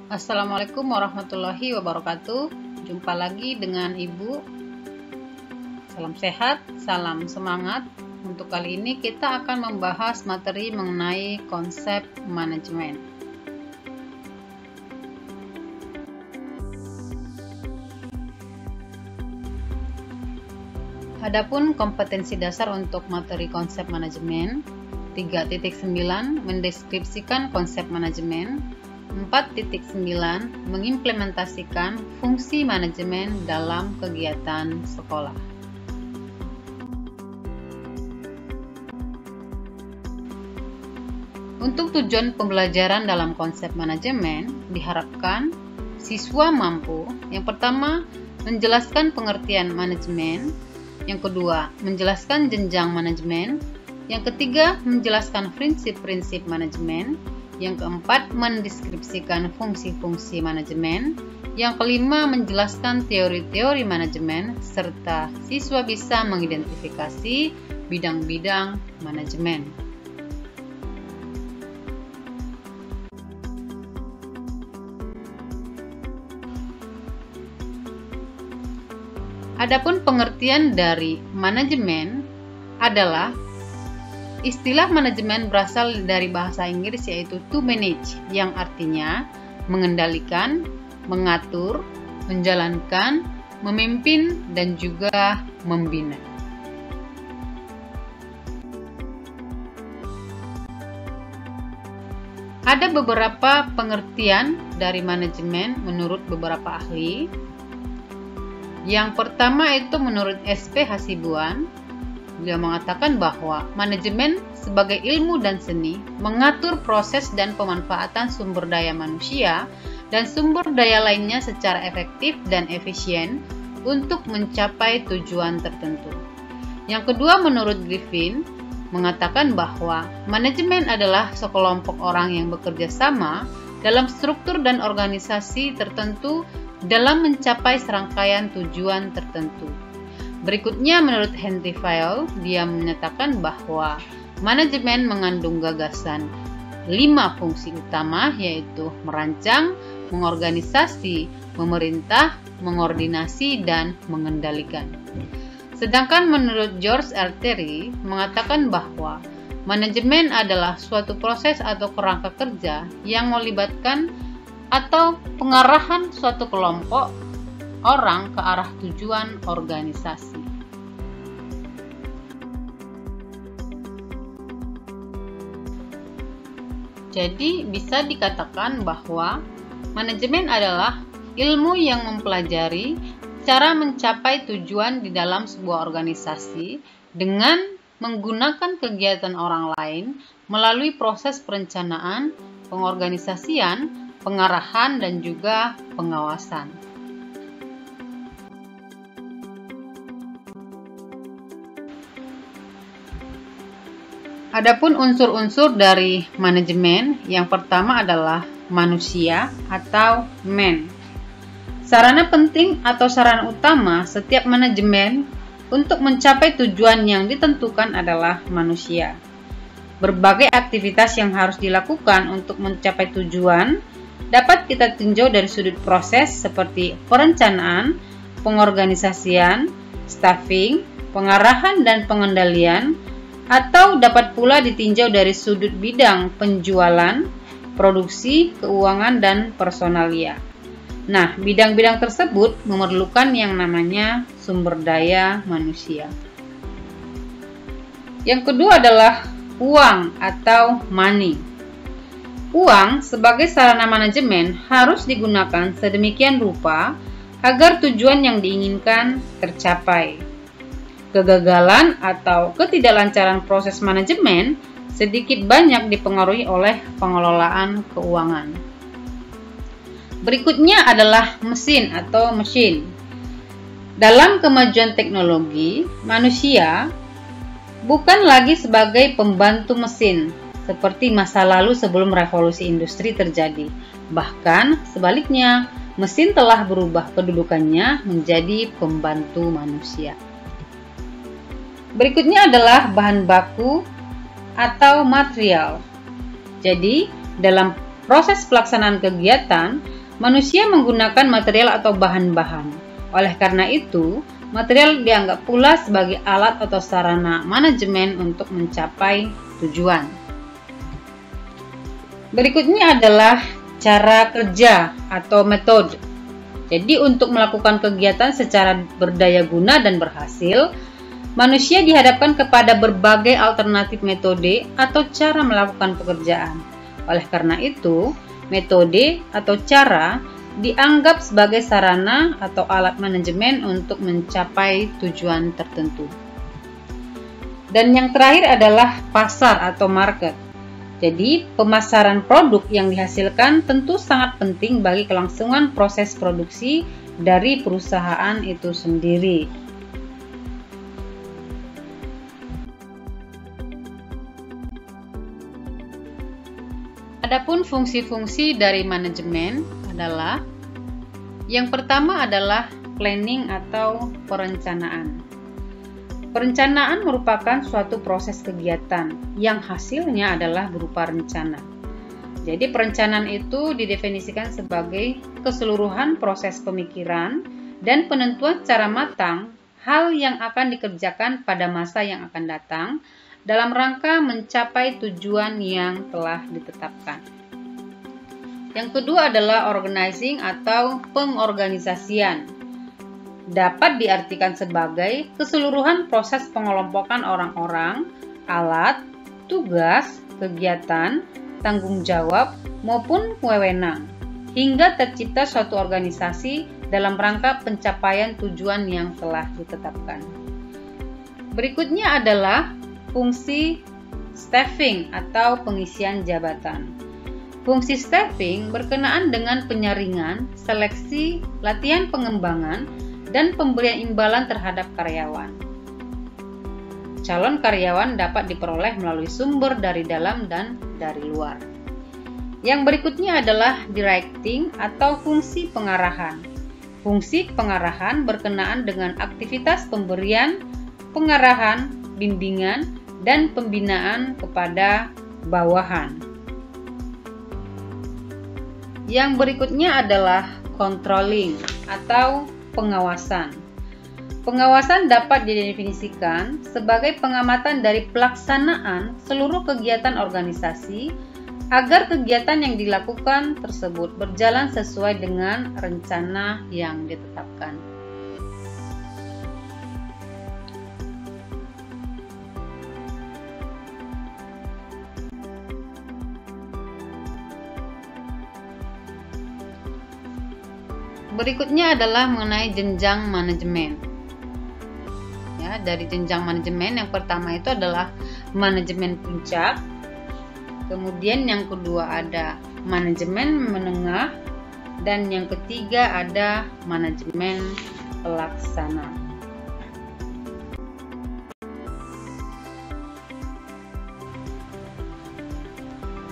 Assalamualaikum warahmatullahi wabarakatuh. Jumpa lagi dengan Ibu. Salam sehat, salam semangat. Untuk kali ini kita akan membahas materi mengenai konsep manajemen. Adapun kompetensi dasar untuk materi konsep manajemen 3.9 mendeskripsikan konsep manajemen, 4.9 mengimplementasikan fungsi manajemen dalam kegiatan sekolah. Untuk tujuan pembelajaran dalam konsep manajemen, diharapkan siswa mampu yang pertama menjelaskan pengertian manajemen, yang kedua menjelaskan jenjang manajemen, yang ketiga menjelaskan prinsip-prinsip manajemen, yang keempat mendeskripsikan fungsi-fungsi manajemen, yang kelima menjelaskan teori-teori manajemen, serta siswa bisa mengidentifikasi bidang-bidang manajemen. Adapun pengertian dari manajemen adalah istilah manajemen berasal dari bahasa Inggris yaitu to manage, yang artinya mengendalikan, mengatur, menjalankan, memimpin, dan juga membina. Ada beberapa pengertian dari manajemen menurut beberapa ahli. Yang pertama itu menurut SP Hasibuan. Beliau mengatakan bahwa manajemen sebagai ilmu dan seni mengatur proses dan pemanfaatan sumber daya manusia dan sumber daya lainnya secara efektif dan efisien untuk mencapai tujuan tertentu. Yang kedua menurut Griffin mengatakan bahwa manajemen adalah sekelompok orang yang bekerja sama dalam struktur dan organisasi tertentu dalam mencapai serangkaian tujuan tertentu. Berikutnya menurut Henry Fayol, dia menyatakan bahwa manajemen mengandung gagasan 5 fungsi utama, yaitu merancang, mengorganisasi, memerintah, mengordinasi, dan mengendalikan. Sedangkan menurut George R. Terry mengatakan bahwa manajemen adalah suatu proses atau kerangka kerja yang melibatkan atau pengarahan suatu kelompok orang ke arah tujuan organisasi. Jadi bisa dikatakan bahwa manajemen adalah ilmu yang mempelajari cara mencapai tujuan di dalam sebuah organisasi dengan menggunakan kegiatan orang lain melalui proses perencanaan, pengorganisasian, pengarahan, dan juga pengawasan. Adapun unsur-unsur dari manajemen, yang pertama adalah manusia atau man. Sarana penting atau sarana utama setiap manajemen untuk mencapai tujuan yang ditentukan adalah manusia. Berbagai aktivitas yang harus dilakukan untuk mencapai tujuan dapat kita tinjau dari sudut proses seperti perencanaan, pengorganisasian, staffing, pengarahan, dan pengendalian, atau dapat pula ditinjau dari sudut bidang penjualan, produksi, keuangan, dan personalia. Nah, bidang-bidang tersebut memerlukan yang namanya sumber daya manusia. Yang kedua adalah uang atau money. Uang sebagai sarana manajemen harus digunakan sedemikian rupa agar tujuan yang diinginkan tercapai. Kegagalan atau ketidaklancaran proses manajemen sedikit banyak dipengaruhi oleh pengelolaan keuangan. Berikutnya adalah mesin atau mesin. Dalam kemajuan teknologi, manusia bukan lagi sebagai pembantu mesin seperti masa lalu sebelum revolusi industri terjadi. Bahkan sebaliknya, mesin telah berubah kedudukannya menjadi pembantu manusia. Berikutnya adalah bahan baku atau material. Jadi, dalam proses pelaksanaan kegiatan, Manusia menggunakan material atau bahan-bahan. Oleh karena itu, material dianggap pula sebagai alat atau sarana manajemen untuk mencapai tujuan. Berikutnya adalah cara kerja atau metode. Jadi untuk melakukan kegiatan secara berdaya guna dan berhasil, manusia dihadapkan kepada berbagai alternatif metode atau cara melakukan pekerjaan. Oleh karena itu, metode atau cara dianggap sebagai sarana atau alat manajemen untuk mencapai tujuan tertentu. Dan yang terakhir adalah pasar atau market. Jadi, pemasaran produk yang dihasilkan tentu sangat penting bagi kelangsungan proses produksi dari perusahaan itu sendiri. Adapun fungsi-fungsi dari manajemen adalah yang pertama adalah planning atau perencanaan. Perencanaan merupakan suatu proses kegiatan yang hasilnya adalah berupa rencana. Jadi perencanaan itu didefinisikan sebagai keseluruhan proses pemikiran dan penentuan secara matang hal yang akan dikerjakan pada masa yang akan datang dalam rangka mencapai tujuan yang telah ditetapkan. Yang kedua adalah organizing atau pengorganisasian. Dapat diartikan sebagai keseluruhan proses pengelompokan orang-orang, alat, tugas, kegiatan, tanggung jawab, maupun wewenang, hingga tercipta suatu organisasi dalam rangka pencapaian tujuan yang telah ditetapkan. Berikutnya adalah fungsi staffing atau pengisian jabatan. Fungsi staffing berkenaan dengan penyaringan, seleksi, latihan pengembangan, dan pemberian imbalan terhadap karyawan. Calon karyawan dapat diperoleh melalui sumber dari dalam dan dari luar. Yang berikutnya adalah directing atau fungsi pengarahan. Fungsi pengarahan berkenaan dengan aktivitas pemberian, pengarahan, bimbingan, dan pembinaan kepada bawahan. Yang berikutnya adalah controlling atau pengawasan. Pengawasan dapat didefinisikan sebagai pengamatan dari pelaksanaan seluruh kegiatan organisasi agar kegiatan yang dilakukan tersebut berjalan sesuai dengan rencana yang ditetapkan. Berikutnya adalah mengenai jenjang manajemen. Ya, dari jenjang manajemen yang pertama itu adalah manajemen puncak. Kemudian yang kedua ada manajemen menengah dan yang ketiga ada manajemen pelaksana.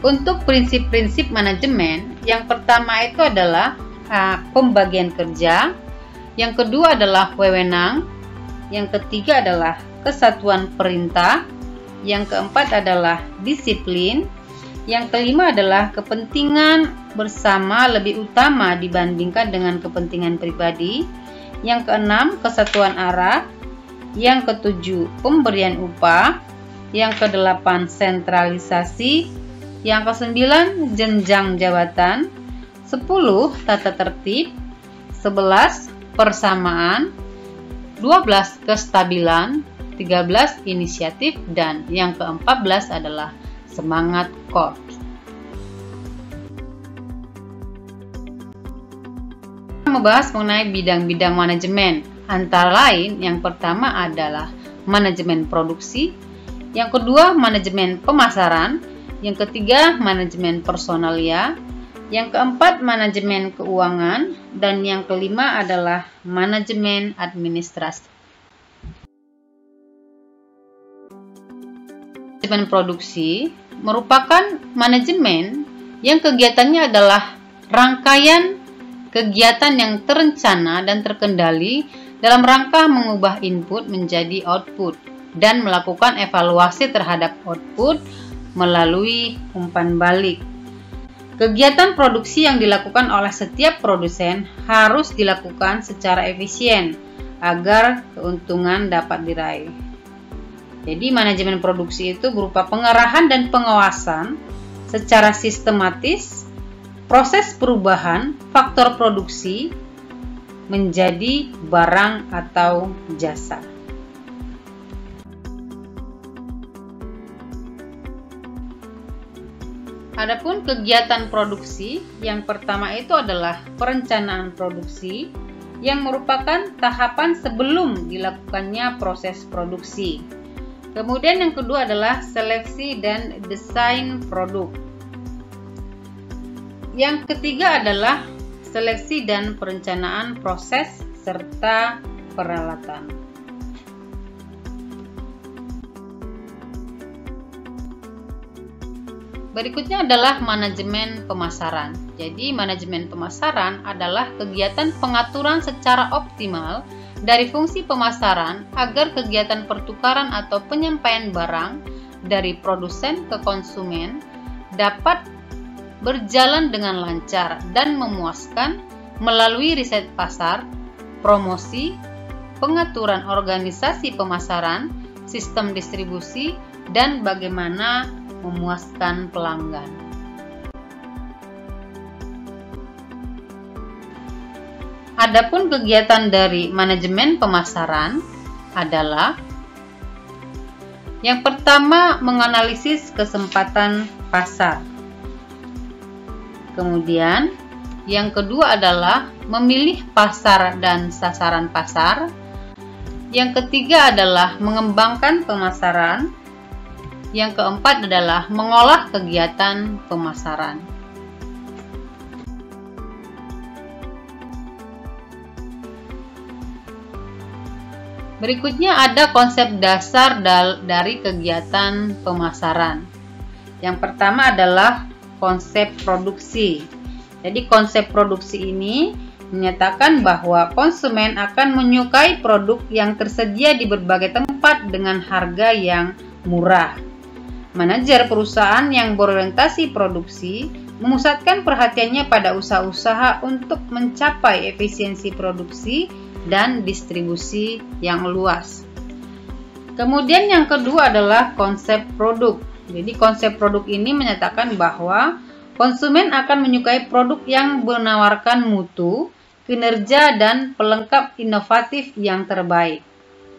Untuk prinsip-prinsip manajemen, yang pertama itu adalah pembagian kerja, yang kedua adalah wewenang, yang ketiga adalah kesatuan perintah, yang keempat adalah disiplin, yang kelima adalah kepentingan bersama lebih utama dibandingkan dengan kepentingan pribadi, yang keenam kesatuan arah, yang ketujuh pemberian upah, yang kedelapan sentralisasi, yang kesembilan jenjang jabatan, 10 tata tertib, 11 persamaan, 12 kestabilan, 13 inisiatif, dan yang ke-14 adalah semangat core. Kita membahas mengenai bidang-bidang manajemen, antara lain yang pertama adalah manajemen produksi, yang kedua manajemen pemasaran, yang ketiga manajemen personalia, yang keempat manajemen keuangan, dan yang kelima adalah manajemen administrasi. Manajemen produksi merupakan manajemen yang kegiatannya adalah rangkaian kegiatan yang terencana dan terkendali dalam rangka mengubah input menjadi output dan melakukan evaluasi terhadap output melalui umpan balik. Kegiatan produksi yang dilakukan oleh setiap produsen harus dilakukan secara efisien agar keuntungan dapat diraih. Jadi manajemen produksi itu berupa pengarahan dan pengawasan secara sistematis proses perubahan faktor produksi menjadi barang atau jasa. Adapun kegiatan produksi, yang pertama itu adalah perencanaan produksi yang merupakan tahapan sebelum dilakukannya proses produksi. Kemudian yang kedua adalah seleksi dan desain produk. Yang ketiga adalah seleksi dan perencanaan proses serta peralatan. Berikutnya adalah manajemen pemasaran. Jadi, manajemen pemasaran adalah kegiatan pengaturan secara optimal dari fungsi pemasaran agar kegiatan pertukaran atau penyampaian barang dari produsen ke konsumen dapat berjalan dengan lancar dan memuaskan melalui riset pasar, promosi, pengaturan organisasi pemasaran, sistem distribusi, dan bagaimana memuaskan pelanggan. Adapun kegiatan dari manajemen pemasaran adalah yang pertama, menganalisis kesempatan pasar. Kemudian, yang kedua adalah memilih pasar dan sasaran pasar. Yang ketiga adalah mengembangkan pemasaran. Yang keempat adalah mengolah kegiatan pemasaran. Berikutnya ada konsep dasar dari kegiatan pemasaran. Yang pertama adalah konsep produksi. Jadi konsep produksi ini menyatakan bahwa konsumen akan menyukai produk yang tersedia di berbagai tempat dengan harga yang murah. Manajer perusahaan yang berorientasi produksi memusatkan perhatiannya pada usaha-usaha untuk mencapai efisiensi produksi dan distribusi yang luas. Kemudian yang kedua adalah konsep produk. Jadi konsep produk ini menyatakan bahwa konsumen akan menyukai produk yang menawarkan mutu, kinerja, dan pelengkap inovatif yang terbaik.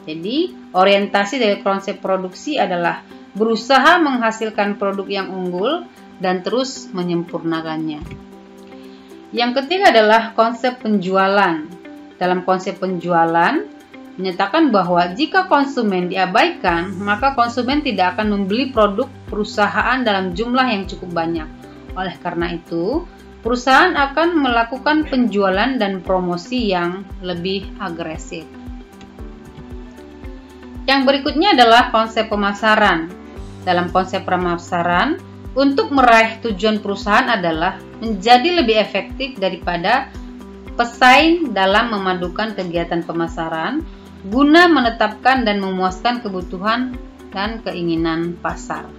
Jadi orientasi dari konsep produksi adalah berusaha menghasilkan produk yang unggul dan terus menyempurnakannya. Yang ketiga adalah konsep penjualan. Dalam konsep penjualan, menyatakan bahwa jika konsumen diabaikan, maka konsumen tidak akan membeli produk perusahaan dalam jumlah yang cukup banyak. Oleh karena itu, perusahaan akan melakukan penjualan dan promosi yang lebih agresif. Yang berikutnya adalah konsep pemasaran. Dalam konsep pemasaran, untuk meraih tujuan perusahaan adalah menjadi lebih efektif daripada pesaing dalam memadukan kegiatan pemasaran guna menetapkan dan memuaskan kebutuhan dan keinginan pasar.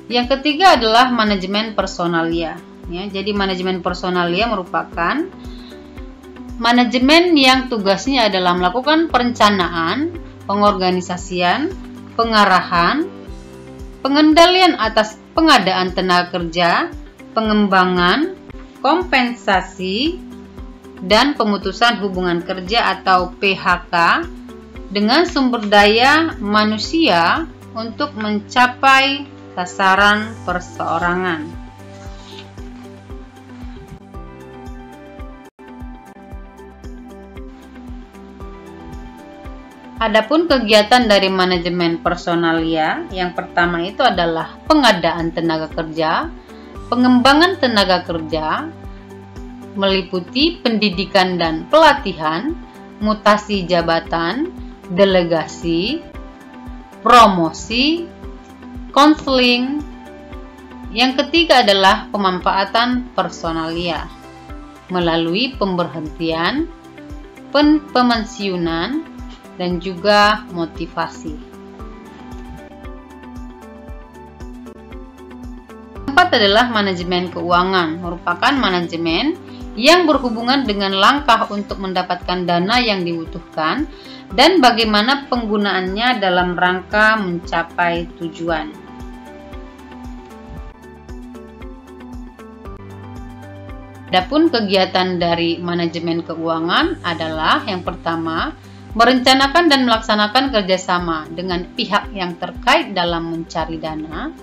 Yang ketiga adalah manajemen personalia. Jadi manajemen personalia merupakan manajemen yang tugasnya adalah melakukan perencanaan, pengorganisasian, pengarahan, pengendalian atas pengadaan tenaga kerja, pengembangan, kompensasi, dan pemutusan hubungan kerja atau PHK dengan sumber daya manusia untuk mencapai sasaran perseorangan. Adapun kegiatan dari manajemen personalia, yang pertama itu adalah pengadaan tenaga kerja, pengembangan tenaga kerja, meliputi pendidikan dan pelatihan, mutasi jabatan, delegasi, promosi, konseling. Yang ketiga adalah pemanfaatan personalia melalui pemberhentian, pemensiunan, dan juga motivasi. keempat adalah manajemen keuangan, merupakan manajemen yang berhubungan dengan langkah untuk mendapatkan dana yang dibutuhkan dan bagaimana penggunaannya dalam rangka mencapai tujuan. Adapun kegiatan dari manajemen keuangan adalah yang pertama, merencanakan dan melaksanakan kerjasama dengan pihak yang terkait dalam mencari dana.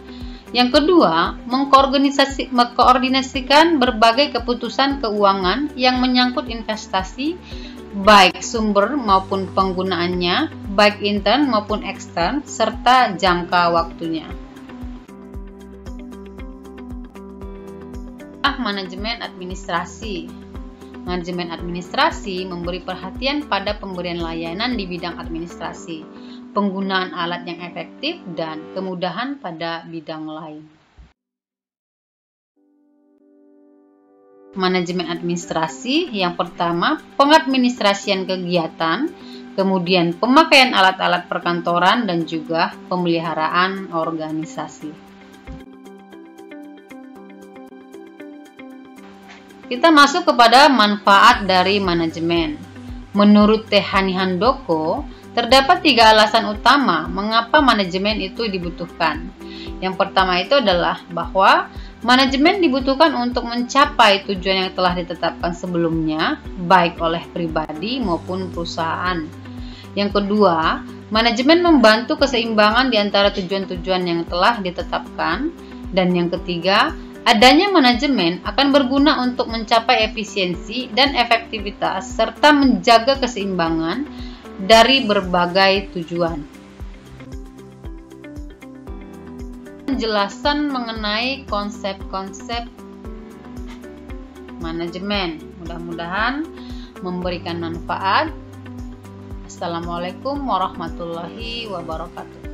Yang kedua, mengkoordinasikan berbagai keputusan keuangan yang menyangkut investasi, baik sumber maupun penggunaannya, baik intern maupun ekstern, serta jangka waktunya. Manajemen administrasi. Manajemen administrasi memberi perhatian pada pemberian layanan di bidang administrasi, penggunaan alat yang efektif, dan kemudahan pada bidang lain. Manajemen administrasi yang pertama, pengadministrasian kegiatan, kemudian pemakaian alat-alat perkantoran, dan juga pemeliharaan organisasi. Kita masuk kepada manfaat dari manajemen. Menurut Tehani Handoko, terdapat 3 alasan utama mengapa manajemen itu dibutuhkan. Yang pertama itu adalah bahwa manajemen dibutuhkan untuk mencapai tujuan yang telah ditetapkan sebelumnya, baik oleh pribadi maupun perusahaan. Yang kedua, manajemen membantu keseimbangan di antara tujuan-tujuan yang telah ditetapkan. Dan yang ketiga, adanya manajemen akan berguna untuk mencapai efisiensi dan efektivitas serta menjaga keseimbangan dari berbagai tujuan. Penjelasan mengenai konsep-konsep manajemen mudah-mudahan memberikan manfaat. Assalamualaikum warahmatullahi wabarakatuh.